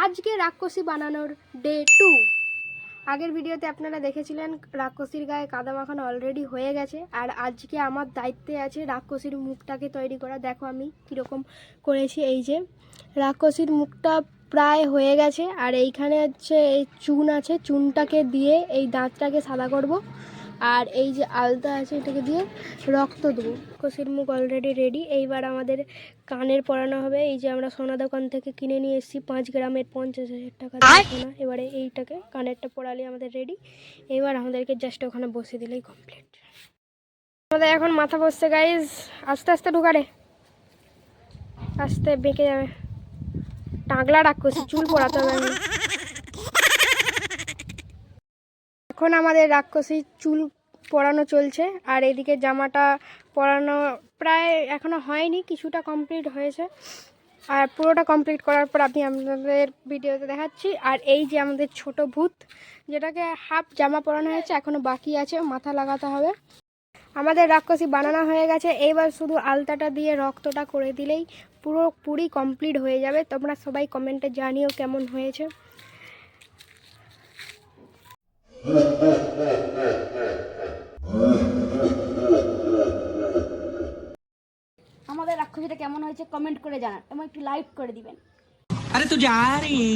আজকে রাক্ষসী বানানোর ডে 2। আগের ভিডিওতে আপনারা দেখেছিলেন রাক্ষসীর গায়ে কাদা মাখানো অলরেডি হয়ে গেছে, আর আজকে আমার দায়িত্বে আছে রাক্ষসীর মুখটাকে তৈরি করা। দেখো আমি কীরকম করেছি। এই যে রাক্ষসীর মুখটা প্রায় হয়ে গেছে, আর এইখানে হচ্ছে এই চুন আছে, চুনটাকে দিয়ে এই দাঁতটাকে সাদা করব। আর এই যে আলতা আছে এটাকে দিয়ে রক্ত দেবো। রাক্ষসীর মুখ অলরেডি রেডি। এইবার আমাদের কানের পরানো হবে। এই যে আমরা সোনা দোকান থেকে কিনে নিয়ে এসেছি 5 গ্রামের 50,000 টাকা দিয়ে সোনা। এবারে এইটাকে কানেরটা পরালে আমাদের রেডি। এবার আমাদেরকে জাস্ট ওখানে বসে দিলেই কমপ্লিট। আমাদের এখন মাথা বসছে গাইজ। আস্তে আস্তে ঢুকারে, আস্তে বেঁকে যাবে। টাগলা রাক্ষসী, চুল পরাতে হবে। এখন আমাদের রাক্ষসী চুল পরানো চলছে, আর এদিকে জামাটা পরানো প্রায় এখনো হয়নি, কিছুটা কমপ্লিট হয়েছে। আর পুরোটা কমপ্লিট করার পর আমি আপনাদের ভিডিওতে দেখাচ্ছি। আর এই যে আমাদের ছোট ভূত, যেটাকে হাফ জামা পরানো হয়েছে, এখনো বাকি আছে, মাথা লাগাতে হবে। আমাদের রাক্ষসী বানানো হয়ে গেছে। এইবার শুধু আলতাটা দিয়ে রক্তটা করে দিলেই পুরোপুরি কমপ্লিট হয়ে যাবে। তোমরা সবাই কমেন্টে জানিও কেমন হয়েছে। আমাদের রাক্ষসীটা কেমন হয়েছে কমেন্ট করে জানান এবং একটু লাইক করে দিবেন। अरे तू जा रही है।